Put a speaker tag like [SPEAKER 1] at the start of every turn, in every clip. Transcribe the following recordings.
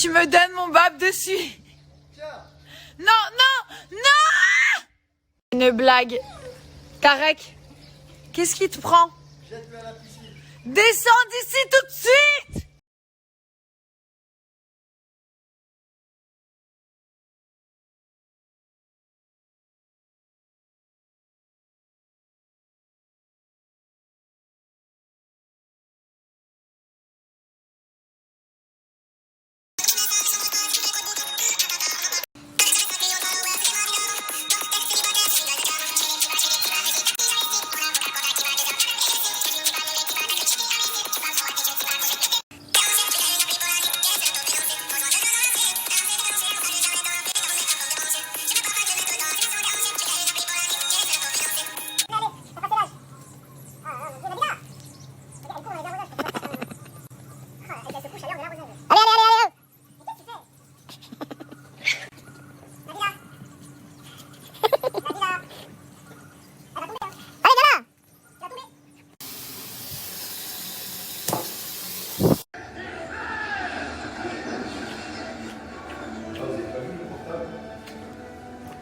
[SPEAKER 1] tu me donnes mon bab dessus. Non, non, non. Une blague. Tarek, qu'est-ce qui te prend?
[SPEAKER 2] Jette-le à la piscine.
[SPEAKER 1] Descends d'ici tout de suite.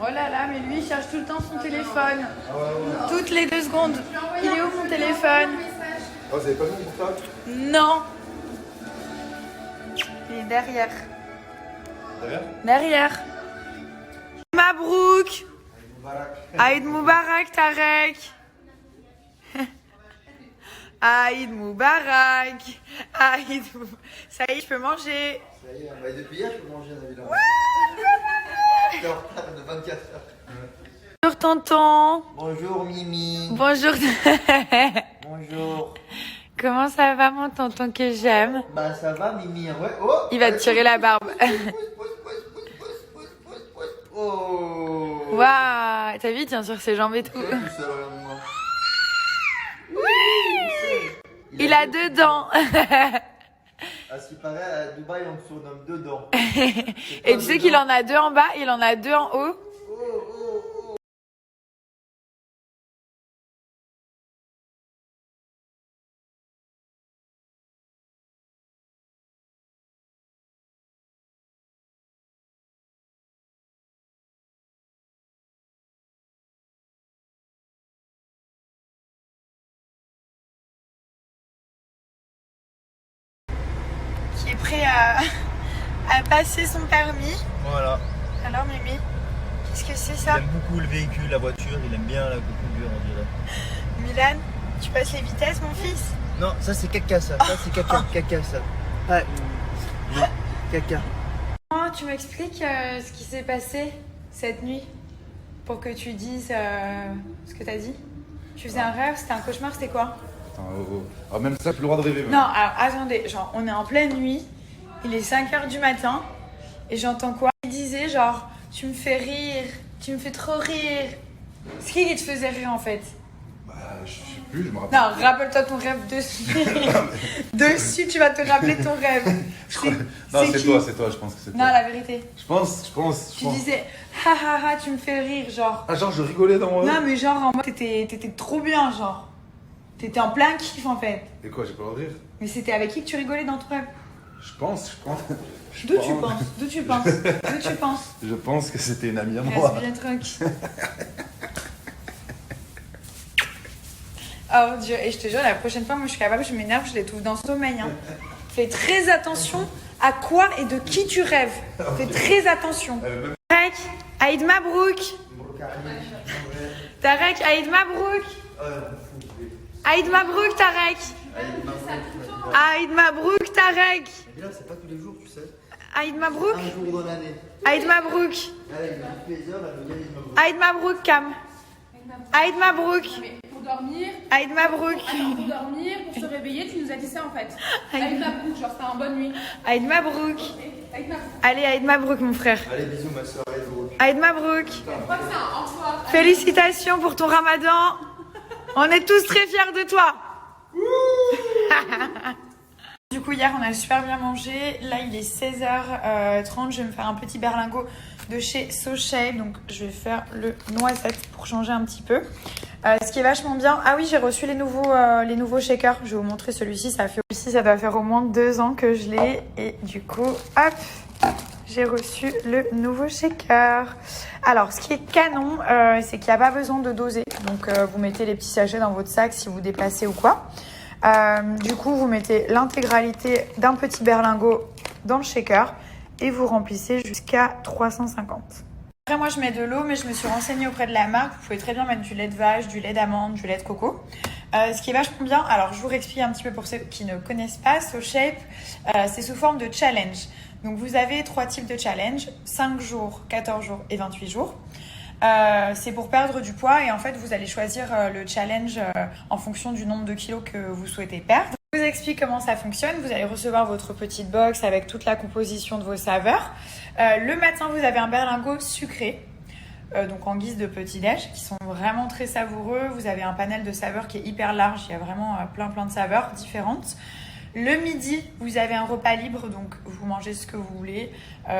[SPEAKER 1] Oh là là, mais lui il cherche tout le temps son téléphone. Toutes les 2 secondes. Il est où mon téléphone?
[SPEAKER 2] Oh, vous avez pas vu mon portable?
[SPEAKER 1] Non. Il est derrière.
[SPEAKER 2] Derrière?
[SPEAKER 1] Derrière. Mabrouk. Aïd Moubarak, Tarek. Aïd Moubarak. Aïd Moubarak. Ça y est, je peux manger.
[SPEAKER 2] Ça y est, bah, depuis hier, je peux manger, Nabila. T'es en retard de 24 heures.
[SPEAKER 1] Bonjour tonton.
[SPEAKER 2] Bonjour, Mimi.
[SPEAKER 1] Bonjour.
[SPEAKER 2] Bonjour.
[SPEAKER 1] Comment ça va mon tonton que j'aime?
[SPEAKER 2] Bah, ça va, Mimi. Ouais. Oh,
[SPEAKER 1] Il va te tirer la barbe.
[SPEAKER 2] Oh.
[SPEAKER 1] Waouh, t'as vu, il tient sur ses jambes et tout.
[SPEAKER 2] Tout seul, regarde-moi.
[SPEAKER 1] Il a 2 dents.
[SPEAKER 2] À ce qui paraît, à Dubaï, on me surnomme 2 dents.
[SPEAKER 1] Et tu sais qu'il en a 2 en bas, il en a 2 en haut. Qui est prêt à passer son permis.
[SPEAKER 2] Voilà.
[SPEAKER 1] Alors Mimi, qu'est-ce que c'est
[SPEAKER 2] Il
[SPEAKER 1] ça?
[SPEAKER 2] aime beaucoup le véhicule, la voiture, il aime bien la conduire, on dirait.
[SPEAKER 1] Milan, tu passes les vitesses mon fils?
[SPEAKER 2] Non, ça c'est caca, ça. Ça c'est caca, caca, ça. Ah, caca.
[SPEAKER 1] Tu m'expliques ce qui s'est passé cette nuit pour que tu dises ce que t'as dit? Tu faisais un rêve, c'était un cauchemar, c'était quoi?
[SPEAKER 3] Ah, même ça, j'ai plus le droit de rêver.
[SPEAKER 1] Non, alors attendez, genre on est en pleine nuit, il est 5h du matin et j'entends quoi? Il disait genre tu me fais rire, tu me fais trop rire. Ce qui te faisait rire en fait?
[SPEAKER 3] Bah, je sais plus, je me rappelle.
[SPEAKER 1] Non, rappelle-toi ton rêve dessus. Dessus, tu vas te rappeler ton rêve.
[SPEAKER 3] Non, c'est toi, je pense que c'est toi.
[SPEAKER 1] Non, la vérité.
[SPEAKER 3] Je pense.
[SPEAKER 1] Tu disais ha ha ha, tu me fais rire, genre.
[SPEAKER 3] Ah, genre, je rigolais dans mon rêve.
[SPEAKER 1] Non, mais genre en mode t'étais trop bien, genre. T'étais en plein kiff en fait.
[SPEAKER 3] Et quoi, j'ai pas le droit de rire?
[SPEAKER 1] Mais c'était avec qui que tu rigolais dans ton rêve?
[SPEAKER 3] Je pense.
[SPEAKER 1] D'où tu penses? D'où tu penses? D'où tu penses?
[SPEAKER 3] Je pense que c'était une amie à moi.
[SPEAKER 1] Reste bien tranquille. Oh Dieu, et je te jure, la prochaine fois, moi je suis capable, je m'énerve, je l'étouffe dans le sommeil. Hein. Fais très attention à quoi et de qui tu rêves. Fais très attention. Tarek, Aïd Mabrouk. Tarek, Aïd Mabrouk. Aïd Mabrouk, Tarek. Aïd Mabrouk, Tarek.
[SPEAKER 2] Mais là, c'est pas tous les jours, tu sais.
[SPEAKER 1] Aïd Mabrouk.
[SPEAKER 2] Un jour dans l'année.
[SPEAKER 1] Aïd Mabrouk.
[SPEAKER 2] Allez, il a fait les heures, là, le gars, il m'a
[SPEAKER 1] Aïd Mabrouk, Cam. Aïd Mabrouk.
[SPEAKER 4] Pour dormir,
[SPEAKER 1] Aïd Mabrouk.
[SPEAKER 4] pour dormir, pour se réveiller, tu nous as dit ça en fait. Aïd Mabrouk, genre c'était en bonne nuit.
[SPEAKER 1] Aïd Mabrouk.
[SPEAKER 4] Aïd Mabrouk.
[SPEAKER 1] Allez, Aïd Mabrouk, mon frère.
[SPEAKER 2] Allez, bisous, ma soeur, Aïd Mabrouk.
[SPEAKER 1] Aïd Mabrouk.
[SPEAKER 4] Je crois que c'est un enfoiré.
[SPEAKER 1] Félicitations pour ton ramadan. On est tous très fiers de toi. Du coup, hier, on a super bien mangé. Là, il est 16h30. Je vais me faire un petit berlingot de chez So Shape. Donc, je vais faire le noisette pour changer un petit peu. Ce qui est vachement bien. Ah oui, j'ai reçu les nouveaux shakers. Je vais vous montrer celui-ci. Ça doit faire au moins 2 ans que je l'ai. Et du coup, hop, j'ai reçu le nouveau shaker. Alors, ce qui est canon, c'est qu'il n'y a pas besoin de doser. Donc, vous mettez les petits sachets dans votre sac si vous déplacez ou quoi. Du coup, vous mettez l'intégralité d'un petit berlingot dans le shaker et vous remplissez jusqu'à 350. Après, moi, je mets de l'eau, mais je me suis renseignée auprès de la marque. Vous pouvez très bien mettre du lait de vache, du lait d'amande, du lait de coco. Ce qui est vachement bien, alors je vous réexplique un petit peu pour ceux qui ne connaissent pas, SoShape, c'est sous forme de challenge. Donc vous avez 3 types de challenge, 5 jours, 14 jours et 28 jours. C'est pour perdre du poids et en fait vous allez choisir le challenge en fonction du nombre de kilos que vous souhaitez perdre. Je vous explique comment ça fonctionne. Vous allez recevoir votre petite box avec toute la composition de vos saveurs. Le matin vous avez un berlingot sucré. Donc en guise de petit-déj, qui sont vraiment très savoureux. Vous avez un panel de saveurs qui est hyper large, il y a vraiment plein de saveurs différentes. Le midi, vous avez un repas libre, donc vous mangez ce que vous voulez,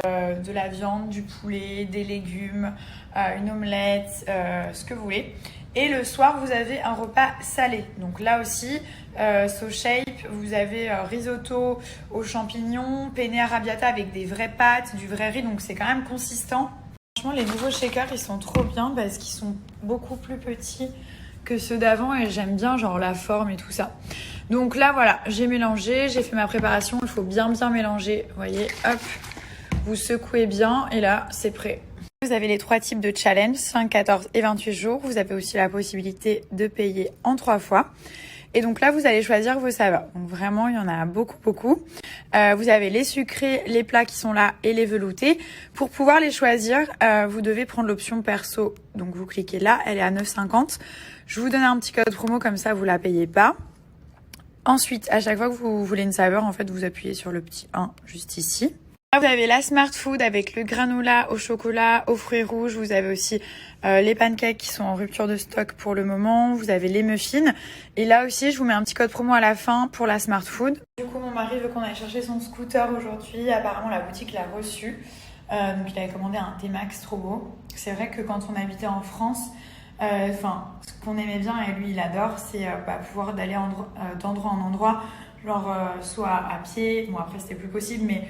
[SPEAKER 1] de la viande, du poulet, des légumes, une omelette, ce que vous voulez. Et le soir, vous avez un repas salé. Donc là aussi, SoShape, vous avez risotto aux champignons, penne arrabbiata avec des vraies pâtes, du vrai riz, donc c'est quand même consistant. Franchement, les nouveaux shakers, ils sont trop bien parce qu'ils sont beaucoup plus petits que ceux d'avant et j'aime bien genre la forme et tout ça. Donc là, voilà, j'ai mélangé, j'ai fait ma préparation. Il faut bien mélanger. Vous voyez, hop, vous secouez bien et là, c'est prêt. Vous avez les 3 types de challenge, 5, 14 et 28 jours. Vous avez aussi la possibilité de payer en 3 fois. Et donc là, vous allez choisir vos saveurs. Donc vraiment, il y en a beaucoup. Vous avez les sucrés, les plats qui sont là et les veloutés. Pour pouvoir les choisir, vous devez prendre l'option perso. Donc vous cliquez là, elle est à 9,50. Je vous donne un petit code promo, comme ça vous la payez pas. Ensuite, à chaque fois que vous voulez une saveur, en fait, vous appuyez sur le petit 1 juste ici. Là, vous avez la Smart Food avec le granola au chocolat, aux fruits rouges. Vous avez aussi les pancakes qui sont en rupture de stock pour le moment. Vous avez les muffins. Et là aussi, je vous mets un petit code promo à la fin pour la Smart Food. Du coup, mon mari veut qu'on aille chercher son scooter aujourd'hui. Apparemment, la boutique l'a reçu. Donc, il avait commandé un T-Max trop beau. C'est vrai que quand on habitait en France, ce qu'on aimait bien et lui, il adore, c'est pouvoir d'aller d'endroit en endroit. Genre, soit à pied. Bon, après, c'était plus possible, mais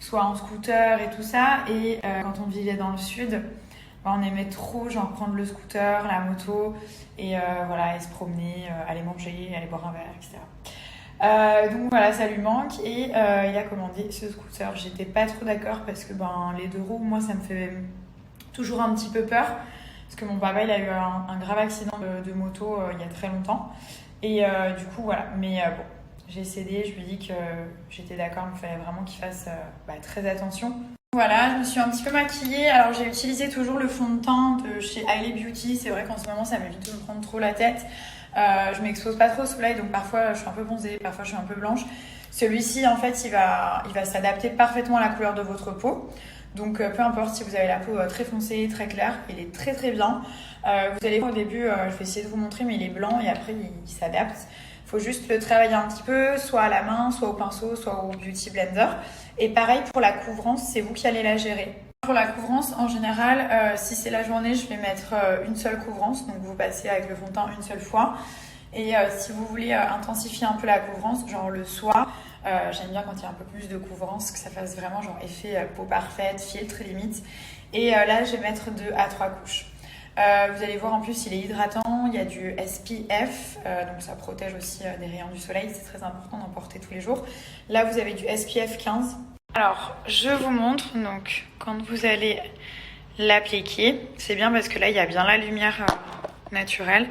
[SPEAKER 1] soit en scooter et tout ça. Et quand on vivait dans le sud, on aimait trop genre prendre le scooter, la moto et voilà, et se promener, aller manger, aller boire un verre, etc. Donc voilà, ça lui manque et il a commandé ce scooter. J'étais pas trop d'accord parce que les 2 roues, moi ça me fait toujours un petit peu peur parce que mon papa il a eu un grave accident de moto il y a très longtemps et du coup voilà, mais bon. J'ai cédé, je lui ai dit que j'étais d'accord, mais il fallait vraiment qu'il fasse très attention. Voilà, je me suis un petit peu maquillée. Alors j'ai utilisé toujours le fond de teint de chez Hailey Beauty. C'est vrai qu'en ce moment ça m'évite de me prendre trop la tête. Je m'expose pas trop au soleil, donc parfois je suis un peu bronzée, parfois je suis un peu blanche. Celui-ci en fait il va s'adapter parfaitement à la couleur de votre peau. Donc peu importe si vous avez la peau très foncée, très claire, il est très bien. Vous allez voir au début, je vais essayer de vous montrer, mais il est blanc et après il s'adapte. Il faut juste le travailler un petit peu, soit à la main, soit au pinceau, soit au beauty blender. Et pareil pour la couvrance, c'est vous qui allez la gérer. Pour la couvrance, en général, si c'est la journée, je vais mettre une seule couvrance. Donc vous passez avec le fond de teint une seule fois. Et si vous voulez intensifier un peu la couvrance, genre le soir, j'aime bien quand il y a un peu plus de couvrance, que ça fasse vraiment genre effet peau parfaite, filtre limite. Et là, je vais mettre 2 à 3 couches. Vous allez voir en plus il est hydratant, il y a du SPF, donc ça protège aussi des rayons du soleil, c'est très important d'en porter tous les jours. Là vous avez du SPF 15. Alors je vous montre, donc quand vous allez l'appliquer, c'est bien parce que là il y a bien la lumière naturelle.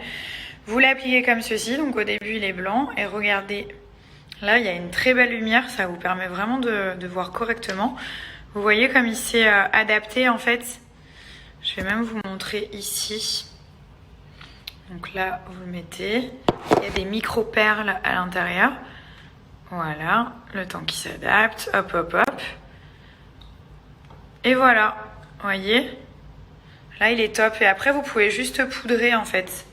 [SPEAKER 1] Vous l'appliquez comme ceci, donc au début il est blanc et regardez, là il y a une très belle lumière, ça vous permet vraiment de voir correctement. Vous voyez comme il s'est adapté en fait. Je vais même vous montrer ici. Donc là, vous le mettez. Il y a des micro-perles à l'intérieur. Voilà, le temps qui s'adapte. Hop. Et voilà, vous voyez. Là, il est top. Et après, vous pouvez juste poudrer en fait.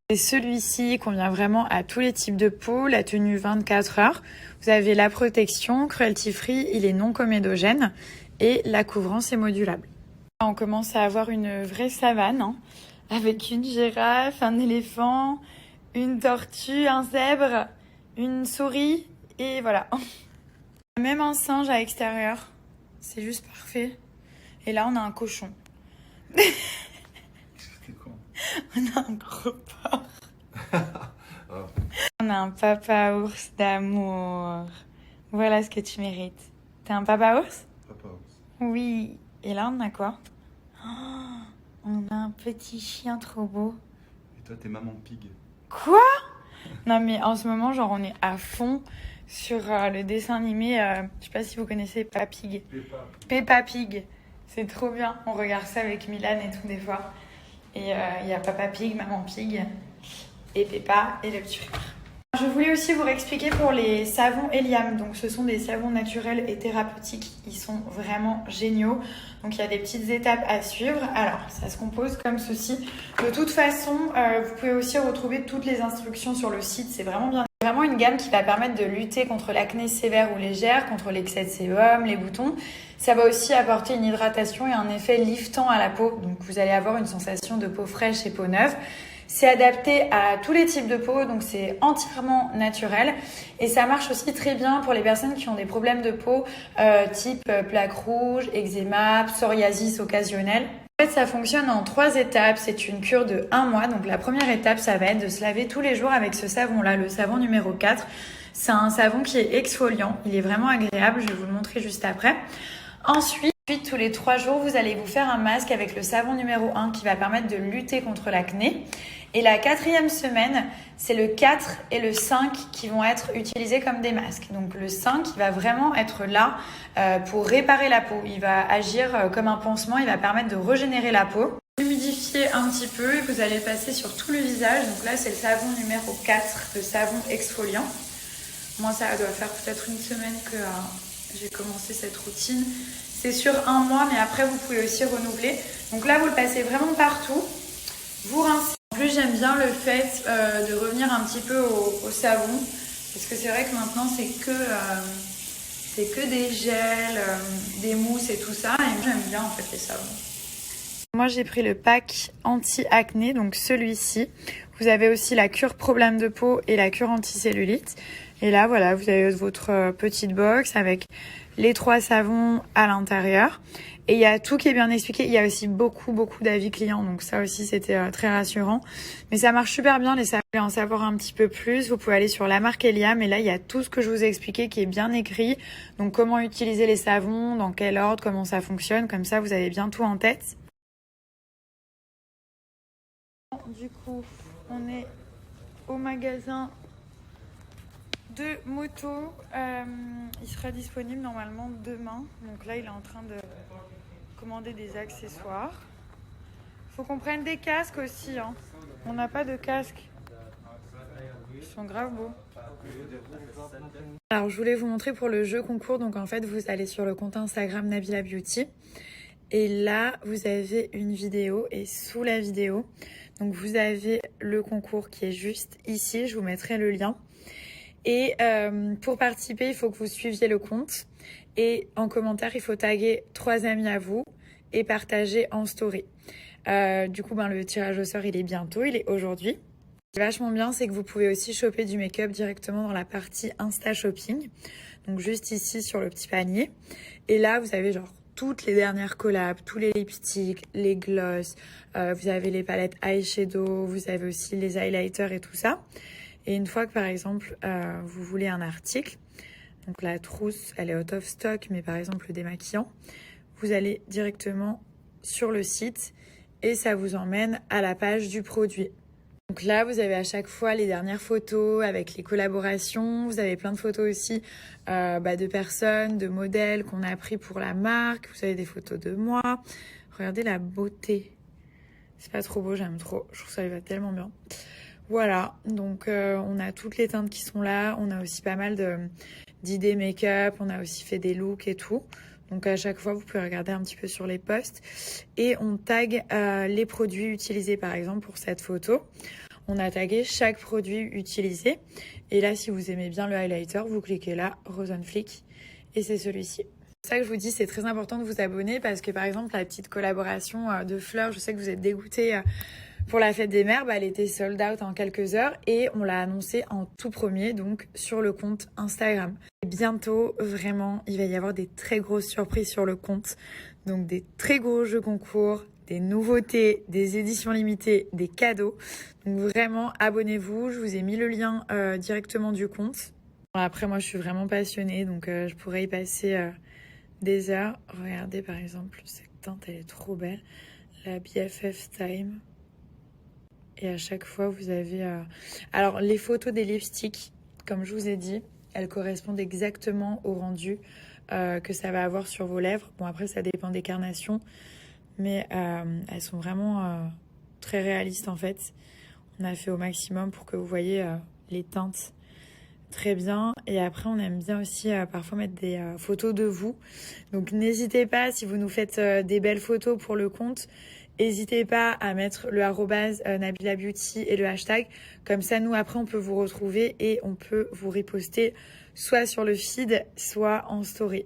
[SPEAKER 1] Et celui-ci convient vraiment à tous les types de peau. La tenue 24 heures. Vous avez la protection, cruelty free, il est non comédogène. Et la couvrance est modulable. On commence à avoir une vraie savane, hein, avec une girafe, un éléphant, une tortue, un zèbre, une souris et voilà. Même un singe à l'extérieur. C'est juste parfait. Et là, on a un cochon.
[SPEAKER 3] C'est con.
[SPEAKER 1] On a un gros porc.
[SPEAKER 3] Oh.
[SPEAKER 1] On a un papa ours d'amour. Voilà ce que tu mérites. T'es un papa ours?
[SPEAKER 3] Papa ours.
[SPEAKER 1] Oui. Et là, on a quoi? Oh, on a un petit chien trop beau.
[SPEAKER 3] Et toi, t'es maman pig.
[SPEAKER 1] Quoi? Non, mais en ce moment, genre, on est à fond sur le dessin animé. Je sais pas si vous connaissez Peppa Pig. Peppa Pig. C'est trop bien. On regarde ça avec Milan et tout, des fois. Et il y a Papa Pig, Maman Pig, et Peppa et le petit frère. Je voulais aussi vous expliquer pour les savons Eliam. Donc, ce sont des savons naturels et thérapeutiques. Ils sont vraiment géniaux. Donc, il y a des petites étapes à suivre. Alors, ça se compose comme ceci. De toute façon, vous pouvez aussi retrouver toutes les instructions sur le site. C'est vraiment bien. C'est vraiment une gamme qui va permettre de lutter contre l'acné sévère ou légère, contre l'excès de sébum, les boutons. Ça va aussi apporter une hydratation et un effet liftant à la peau. Donc, vous allez avoir une sensation de peau fraîche et peau neuve. C'est adapté à tous les types de peau, donc c'est entièrement naturel. Et ça marche aussi très bien pour les personnes qui ont des problèmes de peau type plaques rouges, eczéma, psoriasis occasionnelle. En fait, ça fonctionne en 3 étapes. C'est une cure de 1 mois. Donc la première étape, ça va être de se laver tous les jours avec ce savon-là, le savon numéro 4. C'est un savon qui est exfoliant. Il est vraiment agréable. Je vais vous le montrer juste après. Ensuite, tous les 3 jours, vous allez vous faire un masque avec le savon numéro 1 qui va permettre de lutter contre l'acné. Et la 4e semaine, c'est le 4 et le 5 qui vont être utilisés comme des masques. Donc le 5, il va vraiment être là pour réparer la peau. Il va agir comme un pansement, il va permettre de régénérer la peau. Humidifiez un petit peu et vous allez passer sur tout le visage. Donc là, c'est le savon numéro 4, le savon exfoliant. Moi, ça doit faire peut-être une semaine que j'ai commencé cette routine. C'est sur 1 mois, mais après, vous pouvez aussi renouveler. Donc là, vous le passez vraiment partout. Vous rincez. En plus, j'aime bien le fait de revenir un petit peu au savon. Parce que c'est vrai que maintenant, c'est que des gels, des mousses et tout ça. Et moi, j'aime bien en fait les savons. Moi, j'ai pris le pack anti-acné, donc celui-ci. Vous avez aussi la cure problème de peau et la cure anticellulite. Et là, voilà, vous avez votre petite box avec les 3 savons à l'intérieur. Et il y a tout qui est bien expliqué. Il y a aussi beaucoup d'avis clients. Donc ça aussi, c'était très rassurant. Mais ça marche super bien. Les savons, vous voulez en savoir un petit peu plus, vous pouvez aller sur la marque Eliam. Et là, il y a tout ce que je vous ai expliqué qui est bien écrit. Donc comment utiliser les savons, dans quel ordre, comment ça fonctionne. Comme ça, vous avez bien tout en tête. Du coup, on est au magasin de moto. Il sera disponible normalement demain. Donc là, il est en train de commander des accessoires. Faut qu'on prenne des casques aussi. Hein. On n'a pas de casque. Ils sont grave beaux. Alors, je voulais vous montrer pour le jeu concours. Donc en fait, vous allez sur le compte Instagram Nabila Beauty. Et là, vous avez une vidéo. Et sous la vidéo, donc vous avez le concours qui est juste ici. Je vous mettrai le lien. Et pour participer, il faut que vous suiviez le compte. Et en commentaire, il faut taguer 3 amis à vous et partager en story. Du coup, le tirage au sort, il est bientôt, il est aujourd'hui. Ce qui est vachement bien, c'est que vous pouvez aussi choper du make-up directement dans la partie Insta Shopping. Donc juste ici sur le petit panier. Et là, vous avez genre toutes les dernières collabs, tous les lipsticks, les gloss, vous avez les palettes eyeshadow, vous avez aussi les highlighters et tout ça. Et une fois que par exemple vous voulez un article, donc la trousse elle est out of stock, mais par exemple le démaquillant, vous allez directement sur le site et ça vous emmène à la page du produit. Donc là vous avez à chaque fois les dernières photos avec les collaborations, vous avez plein de photos aussi de personnes, de modèles qu'on a pris pour la marque, vous avez des photos de moi. Regardez la beauté, c'est pas trop beau, j'aime trop, je trouve que ça lui va tellement bien. Voilà, donc on a toutes les teintes qui sont là, on a aussi pas mal d'idées make-up, on a aussi fait des looks et tout. Donc à chaque fois, vous pouvez regarder un petit peu sur les posts. Et on tag les produits utilisés, par exemple pour cette photo. On a tagué chaque produit utilisé. Et là, si vous aimez bien le highlighter, vous cliquez là, Rose on Fleek, et c'est celui-ci. C'est ça que je vous dis, c'est très important de vous abonner parce que par exemple, la petite collaboration de fleurs, je sais que vous êtes dégoûtés pour la fête des mères, elle était sold out en quelques heures et on l'a annoncé en tout premier, donc sur le compte Instagram. Et bientôt, vraiment, il va y avoir des très grosses surprises sur le compte, donc des très gros jeux concours, des nouveautés, des éditions limitées, des cadeaux. Donc vraiment, abonnez-vous, je vous ai mis le lien directement du compte. Après, moi, je suis vraiment passionnée, donc je pourrais y passer des heures. Regardez, par exemple, cette teinte, elle est trop belle. La BFF Time. Et à chaque fois, vous avez... Alors, les photos des lipsticks, comme je vous ai dit, elles correspondent exactement au rendu que ça va avoir sur vos lèvres. Bon, après, ça dépend des carnations, mais elles sont vraiment très réalistes, en fait. On a fait au maximum pour que vous voyez les teintes très bien. Et après, on aime bien aussi parfois mettre des photos de vous. Donc, n'hésitez pas, si vous nous faites des belles photos pour le compte, n'hésitez pas à mettre le arrobase Nabila Beauty et le hashtag. Comme ça, nous, après, on peut vous retrouver et on peut vous reposter soit sur le feed, soit en story.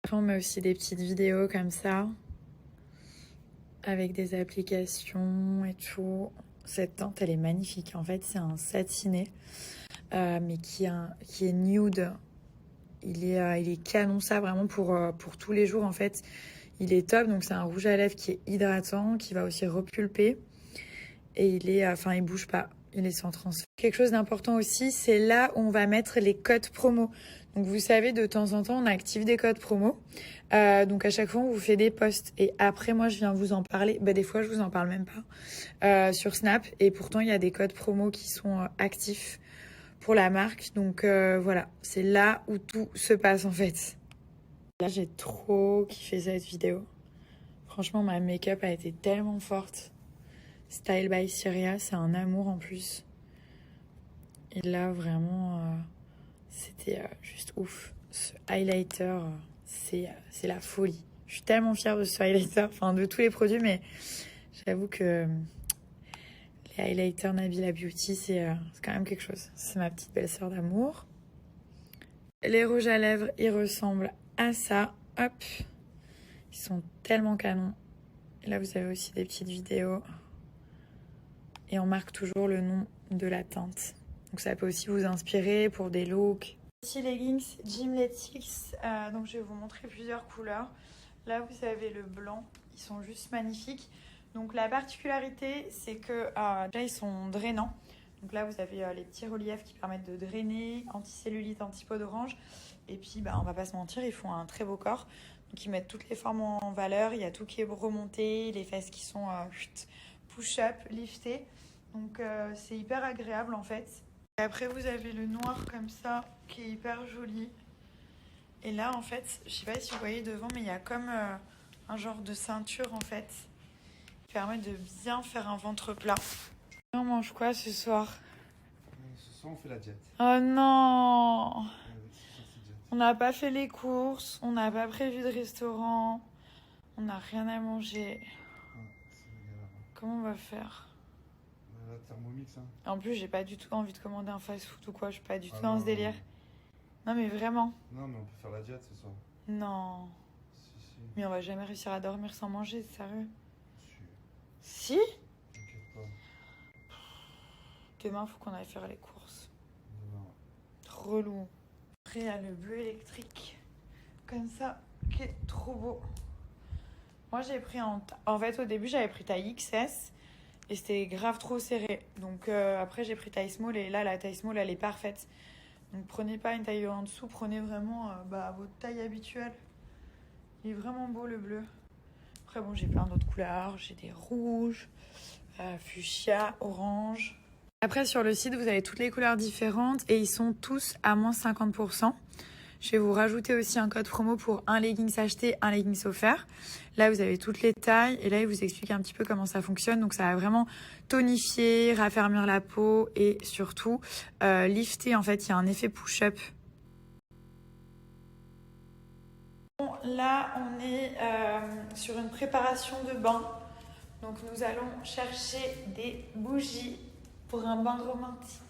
[SPEAKER 1] Après, on met aussi des petites vidéos comme ça, avec des applications et tout. Cette teinte, elle est magnifique. En fait, c'est un satiné, mais qui est nude. Il est canon, ça, vraiment pour tous les jours, en fait. Il est top, donc c'est un rouge à lèvres qui est hydratant, qui va aussi repulper. Et il bouge pas, il est sans transfert. Quelque chose d'important aussi, c'est là où on va mettre les codes promo. Donc vous savez, de temps en temps, on active des codes promo. Donc à chaque fois, on vous fait des posts. Et après, moi, je viens vous en parler. Des fois, je vous en parle même pas sur Snap. Et pourtant, il y a des codes promo qui sont actifs pour la marque. Donc voilà, c'est là où tout se passe en fait. Là, j'ai trop kiffé cette vidéo. Franchement, ma make-up a été tellement forte. Style by Syria, c'est un amour en plus. Et là, vraiment, c'était juste ouf. Ce highlighter, c'est la folie. Je suis tellement fière de ce highlighter, enfin de tous les produits, mais j'avoue que les highlighters Nabila Beauty, c'est quand même quelque chose. C'est ma petite belle-sœur d'amour. Les rouges à lèvres, ils ressemblent à ça. Hop. Ils sont tellement canons. Et là, vous avez aussi des petites vidéos. Et on marque toujours le nom de la teinte. Donc ça peut aussi vous inspirer pour des looks. Petit leggings Gymletics. Donc je vais vous montrer plusieurs couleurs. Là, vous avez le blanc. Ils sont juste magnifiques. Donc la particularité, c'est que là, ils sont drainants. Donc là, vous avez les petits reliefs qui permettent de drainer, anticellulite, anti-peau d'orange. Et puis, on va pas se mentir, ils font un très beau corps. Donc ils mettent toutes les formes en valeur. Il y a tout qui est remonté, les fesses qui sont push-up, liftées. Donc c'est hyper agréable en fait. Et après, vous avez le noir comme ça, qui est hyper joli. Et là, en fait, je sais pas si vous voyez devant, mais il y a comme un genre de ceinture en fait, qui permet de bien faire un ventre plat. On mange quoi ce soir?
[SPEAKER 3] Ce soir, on fait la diète.
[SPEAKER 1] Oh non!
[SPEAKER 3] Ce soir, c'est diète.
[SPEAKER 1] On n'a pas fait les courses, on n'a pas prévu de restaurant, on n'a rien à manger.
[SPEAKER 3] C'est la galère.
[SPEAKER 1] Comment on va faire?
[SPEAKER 3] La Thermomix, hein.
[SPEAKER 1] En plus, j'ai pas du tout envie de commander un fast-food ou quoi, je suis pas du tout
[SPEAKER 3] non,
[SPEAKER 1] dans ce délire. Non mais vraiment.
[SPEAKER 3] Non, mais on peut faire la diète ce soir.
[SPEAKER 1] Non.
[SPEAKER 3] Si.
[SPEAKER 1] Mais on va jamais réussir à dormir sans manger, sérieux.
[SPEAKER 3] Si.
[SPEAKER 1] Si?
[SPEAKER 3] T'inquiète pas.
[SPEAKER 1] Demain, faut qu'on aille faire les courses.
[SPEAKER 3] Demain.
[SPEAKER 1] Relou. Après, il y a le bleu électrique. Comme ça, qui est trop beau. Moi, j'ai pris en fait, au début, j'avais pris taille XS. Et c'était grave trop serré. Donc après, j'ai pris taille small. Et là, la taille small, elle est parfaite. Donc prenez pas une taille en dessous. Prenez vraiment votre taille habituelle. Il est vraiment beau, le bleu. Après, bon, j'ai plein d'autres couleurs. J'ai des rouges, fuchsia, orange. Après, sur le site, vous avez toutes les couleurs différentes. Et ils sont tous à moins 50%. Je vais vous rajouter aussi un code promo pour un leggings acheté, un leggings offert. Là, vous avez toutes les tailles. Et là, il vous explique un petit peu comment ça fonctionne. Donc, ça va vraiment tonifier, raffermir la peau et surtout lifter. En fait, il y a un effet push-up. Bon, là, on est sur une préparation de bain. Donc, nous allons chercher des bougies pour un bain romantique.